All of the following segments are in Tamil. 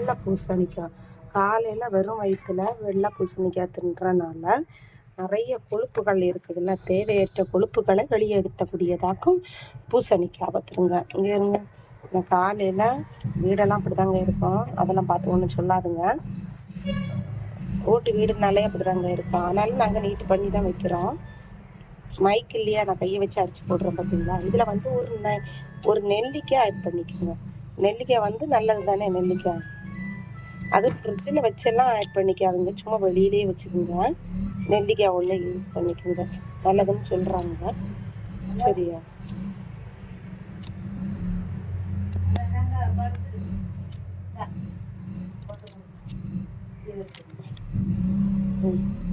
வெள்ளை பூசணிக்காய் காலையில் வெறும் வயிற்றுல வெள்ளை பூசணிக்காய் தின்றனால நிறைய கொழுப்புகள் இருக்குதுல்ல, தேவையற்ற கொழுப்புகளை வெளியேற்றக்கூடியதாக்கும் பூசணிக்காய் பார்த்துருங்க. இங்கே இருங்க, நான் காலையில் வீடெல்லாம் அப்படி தாங்க இருக்கும், அதெல்லாம் பார்த்து ஒன்றும் சொல்லாதுங்க. ஓட்டு வீடுனாலே அப்படி தாங்க இருக்கும், அதனால நாங்கள் நீட்டு பண்ணி தான் வைக்கிறோம். மைக் இல்லையா, நான் கையை வச்சு அரைச்சி போடுறேன் பார்த்தீங்களா. இதில் வந்து ஒரு நெல்லிக்காய் ஆட் பண்ணிக்கோங்க. நெல்லிக்காய் வந்து நல்லது தானே நெல்லிக்காய், அது ஃப்ரிட்ஜில் வச்செல்லாம் ஆட் பண்ணிக்காதுங்க, சும்மா வெளியிலே வச்சுக்கோங்க. நெல்லிக்காய் ஒன்று யூஸ் பண்ணிக்கோங்க, நல்லதுன்னு சொல்கிறாங்க. சரியா?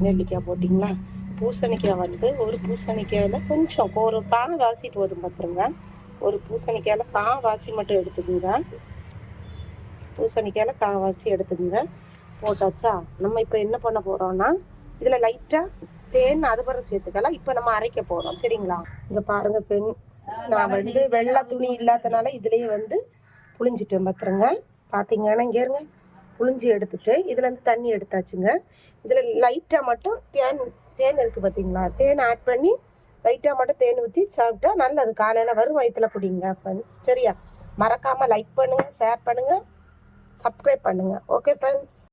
நெல்லிக்காய் போட்டிங்களா? பூசணிக்காய் வந்து ஒரு பூசணிக்காயில் கொஞ்சம் ஒரு கால்வாசி போதும் பார்த்துருங்க. ஒரு பூசணிக்காயில் கால்வாசி மட்டும் எடுத்துக்கோங்க. பூசணிக்காயில் கால்வாசி எடுத்துக்கோங்க. போட்டாச்சா? நம்ம இப்போ என்ன பண்ண போகிறோம்னா, இதில் லைட்டாக தேன் அதுபறம் சேர்த்துக்கலாம். இப்போ நம்ம அரைக்க போகிறோம், சரிங்களா? இங்கே பாருங்கள் ஃப்ரெண்ட்ஸ், நான் வந்து வெள்ளை துணி இல்லாதனால இதுலேயே வந்து புளிஞ்சிட்டேன் பார்த்துருங்க. பார்த்தீங்கன்னா இங்கே இருங்க, புளிஞ்சி எடுத்துட்டு இதுலேருந்து தண்ணி எடுத்தாச்சுங்க. இதில் லைட்டாக மட்டும் தேன் இருக்குது பார்த்தீங்களா, தேன் ஆட் பண்ணி லைட்டாக மட்டும் தேன் ஊற்றி சாப்பிட்டா நல்லது. காலையில் வரும் வயிற்றுல குடிங்க ஃப்ரெண்ட்ஸ், சரியா? மறக்காமல் லைக் பண்ணுங்கள், ஷேர் பண்ணுங்கள், சப்ஸ்கிரைப் பண்ணுங்கள். Okay friends.